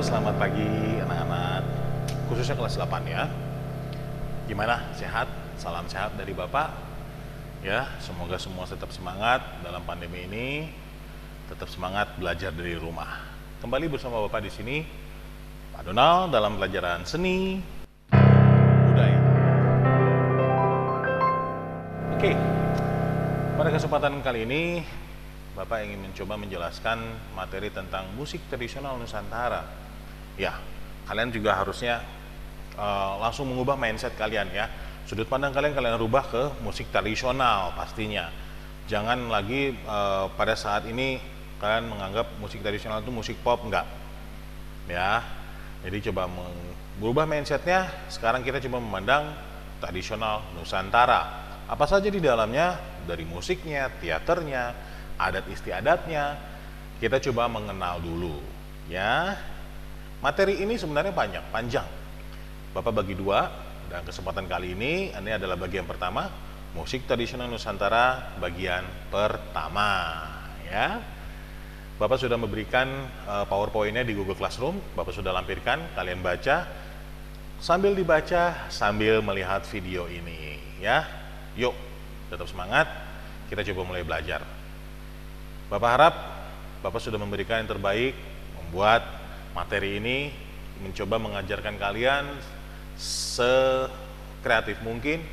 selamat pagi anak-anak, khususnya kelas 8 ya. Gimana? Sehat? Salam sehat dari Bapak. Ya, semoga semua tetap semangat dalam pandemi ini, tetap semangat belajar dari rumah. Kembali bersama Bapak di sini, Pak Donald dalam pelajaran seni budaya. Oke, pada kesempatan kali ini Bapak ingin mencoba menjelaskan materi tentang musik tradisional Nusantara. Ya, kalian juga harusnya langsung mengubah mindset kalian ya. Sudut pandang kalian rubah ke musik tradisional pastinya. Jangan lagi pada saat ini kalian menganggap musik tradisional itu musik pop, enggak. Ya, jadi coba berubah mindsetnya. Sekarang kita coba memandang tradisional Nusantara. Apa saja di dalamnya, dari musiknya, teaternya, adat istiadatnya, kita coba mengenal dulu ya. Materi ini sebenarnya panjang. Bapak bagi dua, dan kesempatan kali ini adalah bagian pertama, musik tradisional Nusantara bagian pertama ya. Bapak sudah memberikan PowerPoint-nya di Google Classroom, Bapak sudah lampirkan, kalian baca, sambil dibaca sambil melihat video ini ya. Yuk, tetap semangat, kita coba mulai belajar. Bapak harap Bapak sudah memberikan yang terbaik, membuat materi ini, mencoba mengajarkan kalian sekreatif mungkin.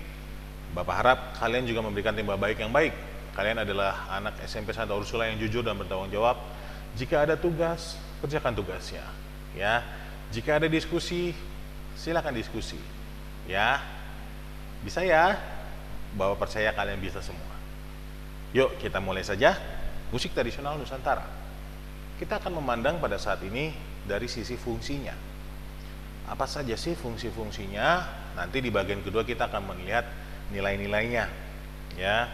Bapak harap kalian juga memberikan timba baik yang baik. Kalian adalah anak SMP Santa Ursula yang jujur dan bertanggung jawab. Jika ada tugas, kerjakan tugasnya ya. Jika ada diskusi, silakan diskusi ya. Bisa ya? Bapak percaya kalian bisa semua. Yuk kita mulai saja. Musik tradisional Nusantara. Kita akan memandang pada saat ini dari sisi fungsinya. Apa saja sih fungsi-fungsinya? Nanti di bagian kedua kita akan melihat nilai-nilainya. Ya,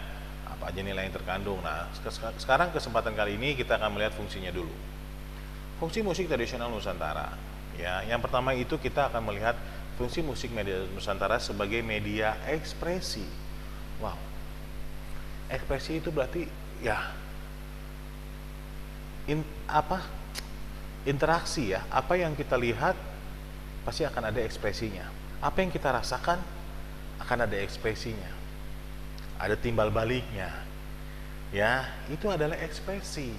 apa aja nilai yang terkandung. Nah, sekarang kesempatan kali ini kita akan melihat fungsinya dulu. Fungsi musik tradisional Nusantara. Ya, yang pertama itu kita akan melihat fungsi musik media Nusantara sebagai media ekspresi. Wow. Ekspresi itu berarti ya interaksi ya. Apa yang kita lihat pasti akan ada ekspresinya. Apa yang kita rasakan akan ada ekspresinya. Ada timbal baliknya. Ya, itu adalah ekspresi.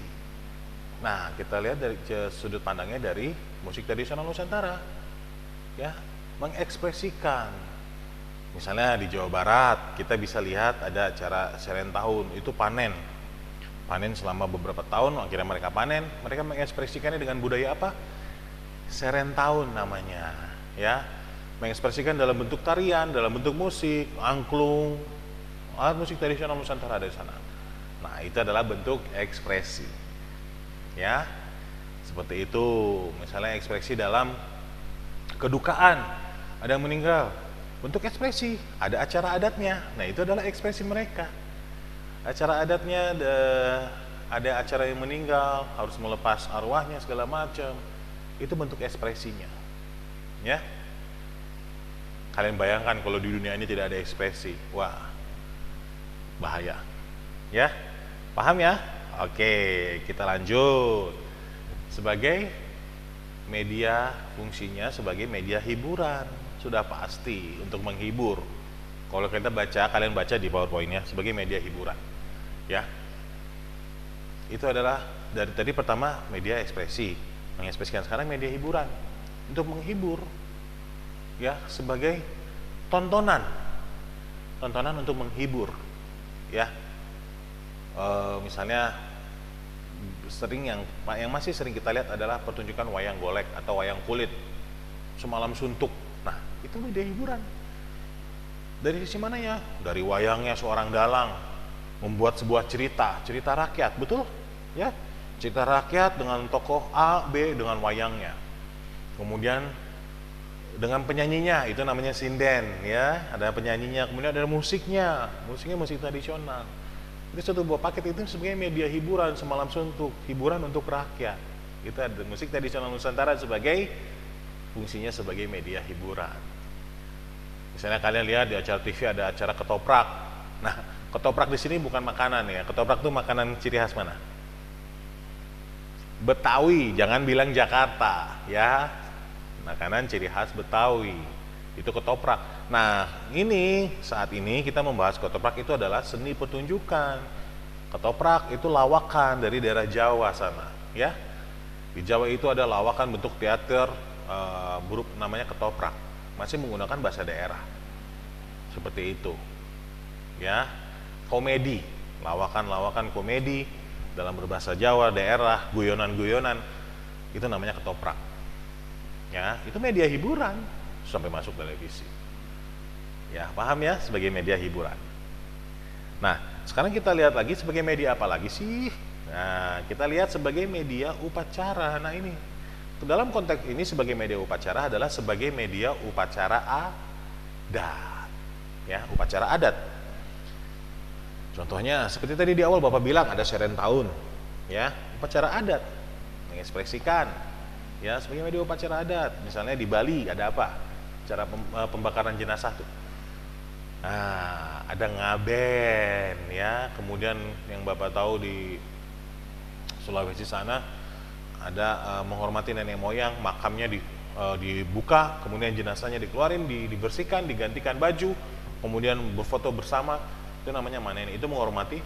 Nah, kita lihat dari sudut pandangnya dari musik tradisional Nusantara. Ya, mengekspresikan. Misalnya di Jawa Barat, kita bisa lihat ada acara Serentahun, itu panen selama beberapa tahun, akhirnya mereka panen, mereka mengekspresikannya dengan budaya apa? Serentahun namanya ya, mengekspresikan dalam bentuk tarian, dalam bentuk musik, angklung, alat musik tradisional Nusantara ada di sana. Nah, itu adalah bentuk ekspresi ya, seperti itu. Misalnya ekspresi dalam kedukaan, ada yang meninggal, bentuk ekspresi, ada acara adatnya, nah itu adalah ekspresi mereka. Acara adatnya ada acara yang meninggal, harus melepas arwahnya segala macam. Itu bentuk ekspresinya. Ya. Kalian bayangkan kalau di dunia ini tidak ada ekspresi. Wah. Bahaya. Ya. Paham ya? Oke, kita lanjut. Sebagai media, fungsinya sebagai media hiburan. Sudah pasti untuk menghibur. Kalau kita baca, kalian baca di PowerPoint-nya sebagai media hiburan. Ya, itu adalah dari tadi pertama media ekspresi, mengekspresikan, sekarang media hiburan untuk menghibur ya, sebagai tontonan untuk menghibur ya. Misalnya yang masih sering kita lihat adalah pertunjukan wayang golek atau wayang kulit semalam suntuk. Nah, itu media hiburan. Dari sisi mana ya? Dari wayangnya seorang dalang membuat sebuah cerita rakyat, betul? Ya, cerita rakyat dengan tokoh A, B dengan wayangnya. Kemudian dengan penyanyinya, itu namanya sinden, ya. Ada penyanyinya, kemudian ada musiknya musik tradisional. Itu satu buah paket, itu sebagai media hiburan semalam suntuk, hiburan untuk rakyat. Itu ada musik tradisional Nusantara sebagai fungsinya sebagai media hiburan. Misalnya kalian lihat di acara TV ada acara ketoprak. Nah, ketoprak di sini bukan makanan ya. Ketoprak itu makanan ciri khas mana? Betawi, jangan bilang Jakarta ya. Makanan ciri khas Betawi itu ketoprak. Nah, ini saat ini kita membahas ketoprak itu adalah seni pertunjukan. Ketoprak itu lawakan dari daerah Jawa sana, ya. Di Jawa itu ada lawakan bentuk teater grup namanya ketoprak. Masih menggunakan bahasa daerah. Seperti itu. Ya. Komedi, lawakan-lawakan komedi dalam berbahasa Jawa daerah, guyonan-guyonan. Itu namanya ketoprak. Ya, itu media hiburan sampai masuk televisi. Ya, paham ya, sebagai media hiburan. Nah, sekarang kita lihat lagi sebagai media apa lagi sih? Nah, kita lihat sebagai media upacara. Nah, ini dalam konteks ini sebagai media upacara adalah sebagai media upacara adat. Ya, upacara adat. Contohnya seperti tadi di awal Bapak bilang ada serentahun, ya, upacara adat mengekspresikan, ya, sebagai media upacara adat. Misalnya di Bali ada apa? Cara pembakaran jenazah tuh. Nah, ada ngaben, ya. Kemudian yang Bapak tahu di Sulawesi sana ada menghormati nenek moyang, makamnya dibuka, kemudian jenazahnya dikeluarin, dibersihkan, digantikan baju, kemudian berfoto bersama. Itu namanya manen, itu menghormati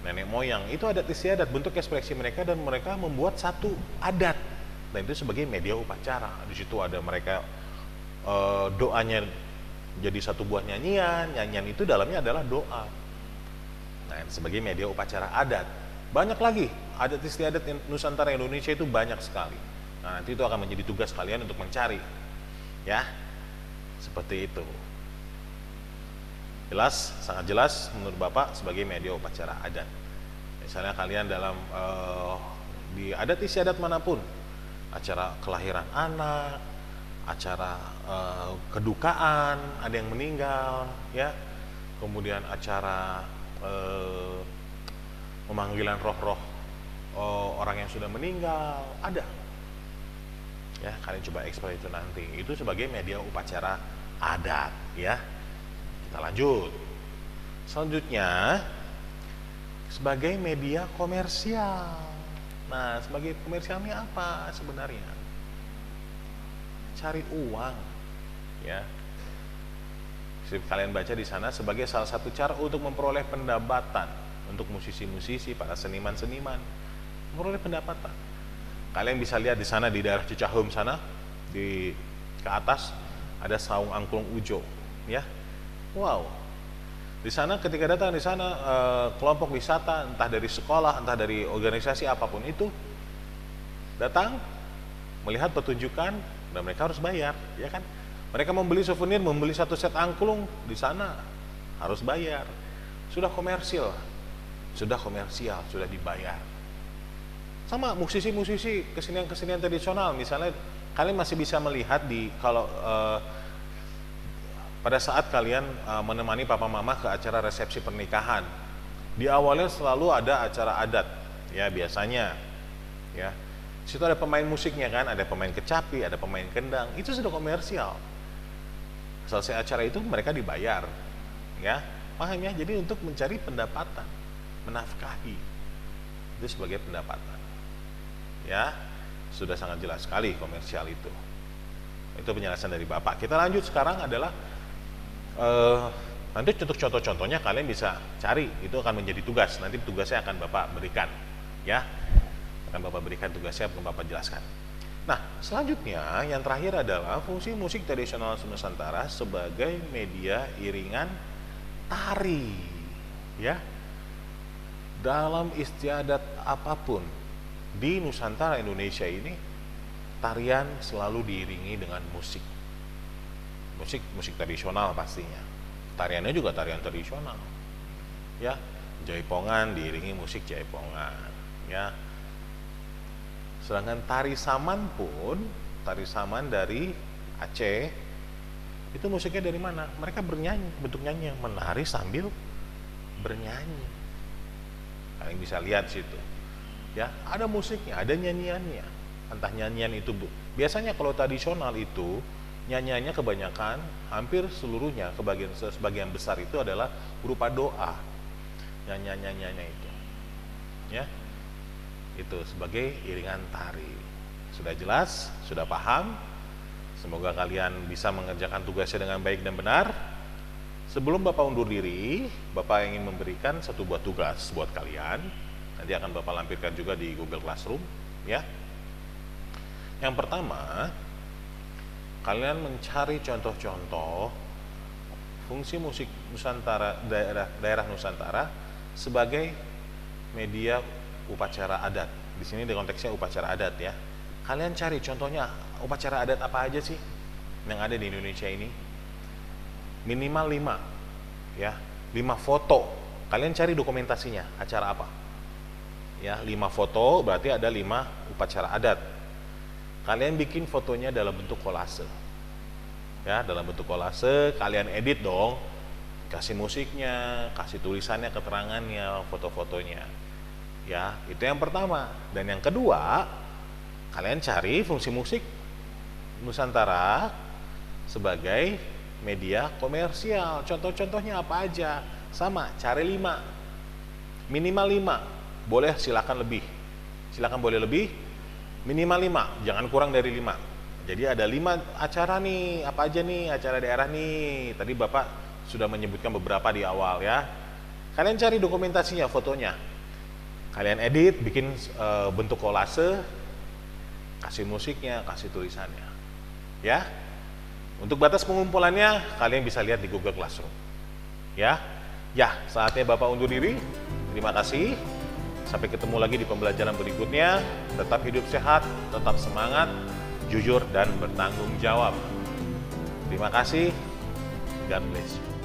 nenek moyang. Itu adat istiadat, bentuk ekspresi mereka, dan mereka membuat satu adat. Dan itu sebagai media upacara. Di situ ada mereka doanya jadi satu buah nyanyian. Nyanyian itu dalamnya adalah doa. Nah, sebagai media upacara adat. Banyak lagi adat istiadat Nusantara Indonesia itu banyak sekali. Nah, nanti itu akan menjadi tugas kalian untuk mencari. Ya. Seperti itu. Jelas, sangat jelas menurut Bapak sebagai media upacara adat. Misalnya kalian dalam di adat istiadat manapun, acara kelahiran anak, acara kedukaan, ada yang meninggal, ya, kemudian acara pemanggilan roh-roh orang yang sudah meninggal, ada. Ya, kalian coba eksplor itu nanti. Itu sebagai media upacara adat, ya. Kita lanjut. Selanjutnya sebagai media komersial. Nah, sebagai komersialnya apa sebenarnya? Cari uang, ya. Kalian baca di sana sebagai salah satu cara untuk memperoleh pendapatan untuk musisi-musisi, para seniman-seniman, memperoleh pendapatan. Kalian bisa lihat di sana di daerah Cicaheum sana, di ke atas ada saung angklung ujo, ya. Wow, di sana ketika datang di sana kelompok wisata, entah dari sekolah, entah dari organisasi apapun itu, datang melihat pertunjukan dan mereka harus bayar, ya kan? Mereka membeli souvenir, membeli satu set angklung di sana harus bayar. Sudah komersial, sudah dibayar. Sama musisi-musisi kesenian-kesenian tradisional, misalnya kalian masih bisa melihat di kalau pada saat kalian menemani papa mama ke acara resepsi pernikahan, di awalnya selalu ada acara adat, ya biasanya, ya. Di situ ada pemain musiknya kan, ada pemain kecapi, ada pemain kendang, itu sudah komersial. Selesai acara itu mereka dibayar, ya, paham ya? Jadi untuk mencari pendapatan, menafkahi, itu sebagai pendapatan, ya. Sudah sangat jelas sekali komersial itu. Itu penjelasan dari Bapak. Kita lanjut sekarang adalah nanti untuk contoh-contohnya kalian bisa cari, itu akan menjadi tugas. Nanti tugasnya akan Bapak berikan, ya. Akan Bapak berikan tugasnya, akan Bapak jelaskan. Nah, selanjutnya yang terakhir adalah fungsi musik tradisional Nusantara sebagai media iringan tari, ya. Dalam istiadat apapun di Nusantara Indonesia ini, tarian selalu diiringi dengan musik tradisional pastinya. Tariannya juga tarian tradisional, ya. Jaipongan diiringi musik jaipongan, ya. Sedangkan tari saman pun, tari saman dari Aceh, itu musiknya dari mana? Mereka bernyanyi, bentuk nyanyi, menari sambil bernyanyi. Kalian bisa lihat situ, ya. Ada musiknya, ada nyanyiannya. Entah nyanyian itu biasanya kalau tradisional itu nyanyiannya kebanyakan, hampir seluruhnya, sebagian besar itu adalah berupa doa. Nyanyiannya itu, ya. Itu sebagai iringan tari. Sudah jelas? Sudah paham? Semoga kalian bisa mengerjakan tugasnya dengan baik dan benar. Sebelum Bapak undur diri, Bapak ingin memberikan satu buah tugas buat kalian. Nanti akan Bapak lampirkan juga di Google Classroom, ya. Yang pertama, kalian mencari contoh-contoh fungsi musik Nusantara, daerah Nusantara sebagai media upacara adat. Di sini di konteksnya upacara adat, ya. Kalian cari contohnya upacara adat apa aja sih yang ada di Indonesia ini? Minimal 5, ya, 5 foto. Kalian cari dokumentasinya, acara apa, ya. 5 foto berarti ada 5 upacara adat. Kalian bikin fotonya dalam bentuk kolase, ya, dalam bentuk kolase. Kalian edit dong, kasih musiknya, kasih tulisannya, keterangannya, foto-fotonya, ya. Itu yang pertama. Dan yang kedua, kalian cari fungsi musik Nusantara sebagai media komersial. Contoh-contohnya apa aja? Sama, cari 5, minimal 5. Boleh silakan lebih, silakan boleh lebih, minimal 5, jangan kurang dari 5. Jadi ada 5 acara nih. Apa aja nih acara daerah nih? Tadi Bapak sudah menyebutkan beberapa di awal, ya. Kalian cari dokumentasinya, fotonya. Kalian edit, bikin bentuk kolase, kasih musiknya, kasih tulisannya, ya. Untuk batas pengumpulannya kalian bisa lihat di Google Classroom, ya. Ya, saatnya Bapak undur diri. Terima kasih. Sampai ketemu lagi di pembelajaran berikutnya. Tetap hidup sehat, tetap semangat, jujur dan bertanggung jawab. Terima kasih. God bless you.